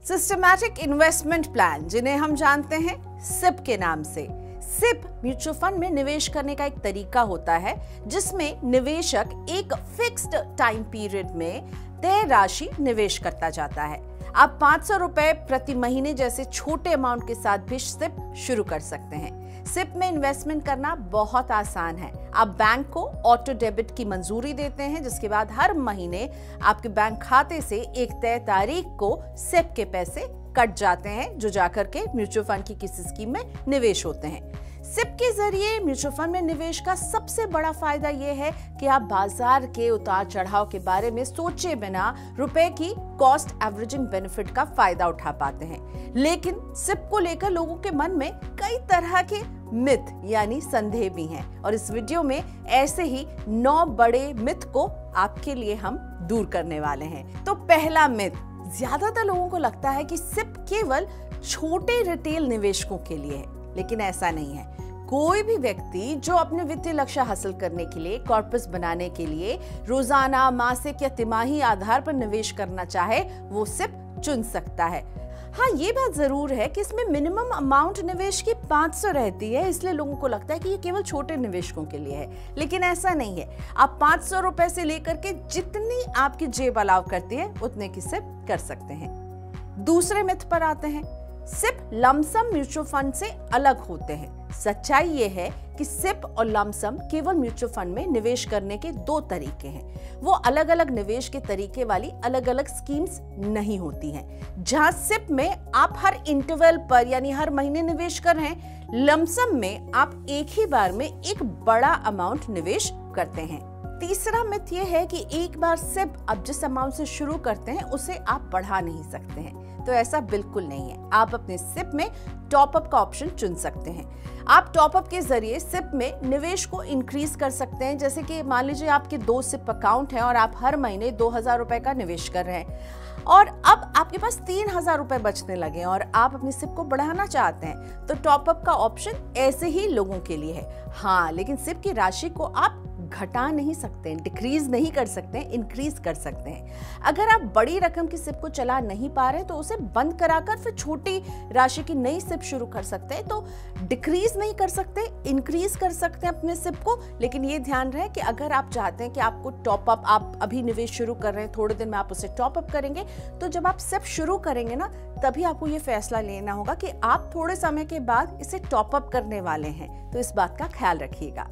Systematic investment plan, जिन्हें हम जानते हैं सिप के नाम से। सिप म्यूचुअल फंड में निवेश करने का एक तरीका होता है जिसमें निवेशक एक फिक्स्ड टाइम पीरियड में तय राशि निवेश करता जाता है। आप 500 रुपए प्रति महीने जैसे छोटे अमाउंट के साथ भी सिप शुरू कर सकते हैं। सिप में इन्वेस्टमेंट करना बहुत आसान है। आप बैंक को ऑटो डेबिट की मंजूरी देते हैं, जिसके बाद हर महीने आपके बैंक खाते से एक तय तारीख को सिप के पैसे कट जाते हैं, जो जाकर के म्यूचुअल फंड की किसी स्कीम में निवेश होते हैं। सिप के जरिए म्यूचुअल फंड में निवेश का सबसे बड़ा फायदा यह है कि आप बाजार के उतार चढ़ाव के बारे में सोचे बिना रुपए की कॉस्ट एवरेजिंग बेनिफिट का फायदा उठा पाते हैं। लेकिन सिप को लेकर लोगों के मन में कई तरह के मिथ यानी संदेह भी हैं, और इस वीडियो में ऐसे ही 9 बड़े मिथ को आपके लिए हम दूर करने वाले हैं। तो पहला मिथ, ज्यादातर लोगों को लगता है कि सिप केवल छोटे रिटेल निवेशकों के लिए है, लेकिन ऐसा नहीं है। कोई भी व्यक्ति जो अपने वित्तीय लक्ष्य हासिल करने के लिए, कॉर्पस बनाने के लिए रोजाना, मासिक या तिमाही आधार पर निवेश करना चाहे, वो सिप चुन सकता है। हाँ, ये बात जरूर है कि इसमें मिनिमम अमाउंट निवेश की 500 रहती है, इसलिए लोगों को लगता है कि ये केवल छोटे निवेशकों के लिए है, लेकिन ऐसा नहीं है। आप 500 रुपए से लेकर के जितनी आपकी जेब अलाउ करती है उतने की सिप कर सकते हैं। दूसरे मिथ पर आते हैं। सिप लमसम म्यूचुअल फंड से अलग होते हैं। सच्चाई ये है कि सिप और लमसम केवल म्यूचुअल फंड में निवेश करने के 2 तरीके हैं। वो अलग अलग निवेश के तरीके वाली अलग अलग स्कीम्स नहीं होती हैं। जहां सिप में आप हर इंटरवल पर यानी हर महीने निवेश कर रहे हैं, लमसम में आप एक ही बार में एक बड़ा अमाउंट निवेश करते हैं। तीसरा मिथ ये है कि एक बार सिप आप जिस अमाउंट से शुरू करते हैं उसे आप बढ़ा नहीं सकते हैं। तो ऐसा बिल्कुल नहीं है। आप अपने सिप में टॉप अप का ऑप्शन चुन सकते हैं। आप टॉप अप के जरिए सिप में निवेश को इंक्रीज कर सकते हैं। जैसे कि मान लीजिए आपके 2 सिप अकाउंट हैं और आप हर महीने 2000 रुपए का निवेश कर रहे हैं, और अब आपके पास 3000 रुपए बचने लगे और आप अपनी सिप को बढ़ाना चाहते हैं, तो टॉप अप का ऑप्शन ऐसे ही लोगों के लिए है। हाँ, लेकिन सिप की राशि को आप घटा नहीं सकते, डिक्रीज नहीं कर सकते, इंक्रीज कर सकते हैं। अगर आप बड़ी रकम की सिप को चला नहीं पा रहे तो उसे बंद कराकर फिर छोटी राशि की नई सिप शुरू कर सकते हैं। तो डिक्रीज नहीं कर सकते, इंक्रीज कर सकते हैं अपने सिप को। लेकिन ये ध्यान रहे कि अगर आप चाहते हैं कि आपको टॉप अप, आप अभी निवेश शुरू कर रहे हैं, थोड़े दिन में आप उसे टॉप अप करेंगे, तो जब आप सिप शुरू करेंगे ना, तभी आपको ये फैसला लेना होगा कि आप थोड़े समय के बाद इसे टॉप अप करने वाले हैं। तो इस बात का ख्याल रखिएगा।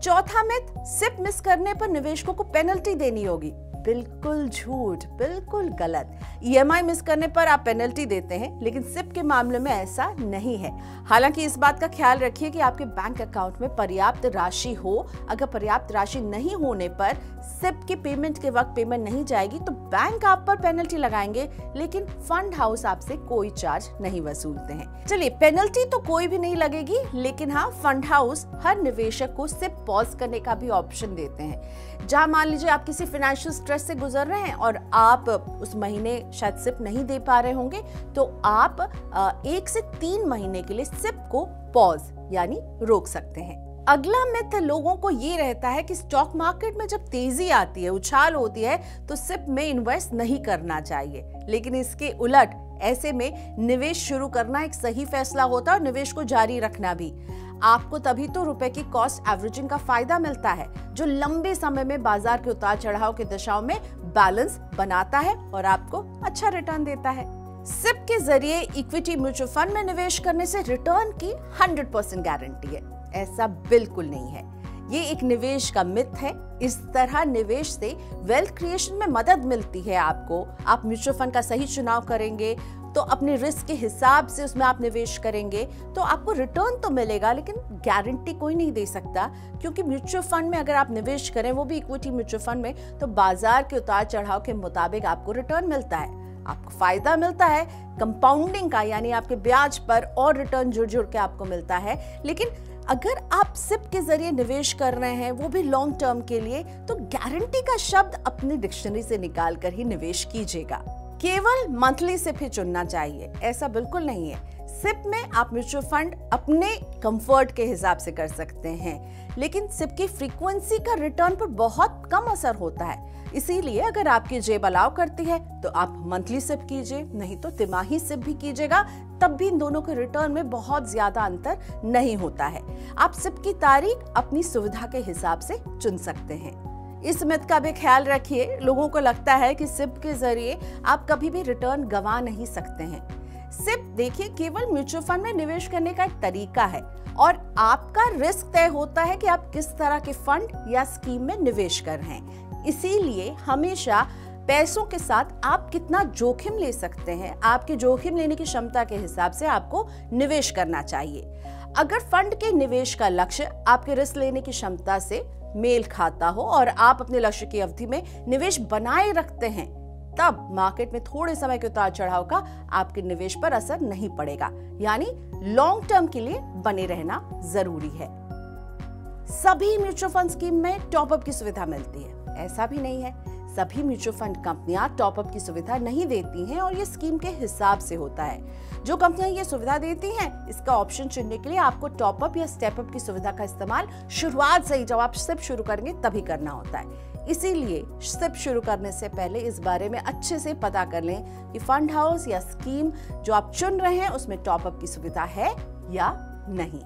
चौथा मिथ, सिप मिस करने पर निवेशकों को पेनल्टी देनी होगी। बिल्कुल झूठ, बिल्कुल गलत। ईएमआई मिस करने पर आप पेनल्टी देते हैं, लेकिन सिप के मामले में ऐसा नहीं है। हालांकि इस बात का ख्याल रखिए कि आपके बैंक अकाउंट में पर्याप्त राशि हो। अगर पर्याप्त राशि नहीं होने पर सिप के पेमेंट के वक्त पेमेंट नहीं जाएगी तो बैंक आप पर पेनल्टी लगाएंगे, लेकिन फंड हाउस आपसे कोई चार्ज नहीं वसूलते हैं। चलिए, पेनल्टी तो कोई भी नहीं लगेगी, लेकिन हाँ, फंड हाउस हर निवेशक को सिप पॉज करने का भी ऑप्शन देते हैं। जहां मान लीजिए आप किसी फाइनेंशियल स्ट्रेस से गुजर रहे हैं और आप उस महीने शायद सिप नहीं दे पा रहे होंगे, तो आप 1 से 3 महीने के लिए सिप को पॉज यानी रोक सकते हैं। अगला मिथ लोगों को ये रहता है कि स्टॉक मार्केट में जब तेजी आती है, उछाल होती है, तो सिप में इन्वेस्ट नहीं करना चाहिए। लेकिन इसके उलट ऐसे में निवेश शुरू करना एक सही फैसला होता है और निवेश को जारी रखना भी। आपको तभी तो रुपए की कॉस्ट एवरेजिंग का फायदा मिलता है, जो लंबे समय में बाजार के उतार चढ़ाव के दशाओं में बैलेंस बनाता है और आपको अच्छा रिटर्न देता है। सिप के जरिए इक्विटी म्यूचुअल फंड में निवेश करने से रिटर्न की 100% गारंटी है। ऐसा बिल्कुल नहीं है। ये एक निवेश का मिथ है। इस तरह निवेश से वेल्थ क्रिएशन में मदद मिलती है आपको। आप म्यूचुअल फंड का सही चुनाव करेंगे तो अपने रिस्क के हिसाब से उसमें आप निवेश करेंगे तो आपको रिटर्न तो मिलेगा, लेकिन गारंटी कोई नहीं दे सकता, क्योंकि म्यूचुअल फंड में अगर आप निवेश करें, वो भी इक्विटी म्यूचुअल फंड में, तो बाजार के उतार चढ़ाव के मुताबिक आपको रिटर्न मिलता है, आपको फायदा मिलता है कंपाउंडिंग का, यानी आपके ब्याज पर और रिटर्न जुड़ जुड़ के आपको मिलता है। लेकिन अगर आप सिप के जरिए निवेश कर रहे हैं, वो भी लॉन्ग टर्म के लिए, तो गारंटी का शब्द अपनी डिक्शनरी से निकाल कर ही निवेश कीजिएगा। केवल मंथली सिप ही चुनना चाहिए, ऐसा बिल्कुल नहीं है। सिप में आप म्यूचुअल फंड अपने कंफर्ट के हिसाब से कर सकते हैं, लेकिन सिप की फ्रीक्वेंसी का रिटर्न पर बहुत कम असर होता है। इसीलिए अगर आपकी जेब अलाउ करती है तो आप मंथली सिप कीजिए, नहीं तो तिमाही सिप भी कीजिएगा, तब भी इन दोनों के रिटर्न में बहुत ज्यादा अंतर नहीं होता है। आप सिप की तारीख अपनी सुविधा के हिसाब से चुन सकते हैं। इस मिथ का भी ख्याल रखिए, लोगों को लगता है कि सिप के जरिए आप कभी भी रिटर्न गंवा नहीं सकते हैं। सिप देखिए केवल म्यूचुअल फंड में निवेश करने का एक तरीका है और आपका रिस्क तय होता है कि आप किस तरह के फंड या स्कीम में निवेश कर रहे हैं। इसीलिए हमेशा पैसों के साथ आप कितना जोखिम ले सकते हैं, आपके जोखिम लेने की क्षमता के हिसाब से आपको निवेश करना चाहिए। अगर फंड के निवेश का लक्ष्य आपके रिस्क लेने की क्षमता से मेल खाता हो और आप अपने लक्ष्य की अवधि में निवेश बनाए रखते हैं, तब मार्केट में थोड़े समय के उतार चढ़ाव का आपके निवेश पर असर नहीं पड़ेगा। यानी लॉन्ग टर्म के लिए बने रहना जरूरी है। सभी म्यूचुअल फंड स्कीम में टॉपअप की सुविधा मिलती है, ऐसा भी नहीं है। सभी म्यूचुअल फंड कंपनियां टॉपअप की सुविधा नहीं देती हैं और ये स्कीम के हिसाब से होता है। जो कंपनियां ये सुविधा देती हैं, इसका ऑप्शन चुनने के लिए आपको टॉपअप या स्टेपअप की सुविधा का इस्तेमाल शुरुआत से ही, जब आप सिप शुरू करेंगे तभी करना होता है। इसीलिए सिप शुरू करने से पहले इस बारे में अच्छे से पता कर लें कि फंड हाउस या स्कीम जो आप चुन रहे हैं उसमें टॉपअप की सुविधा है या नहीं।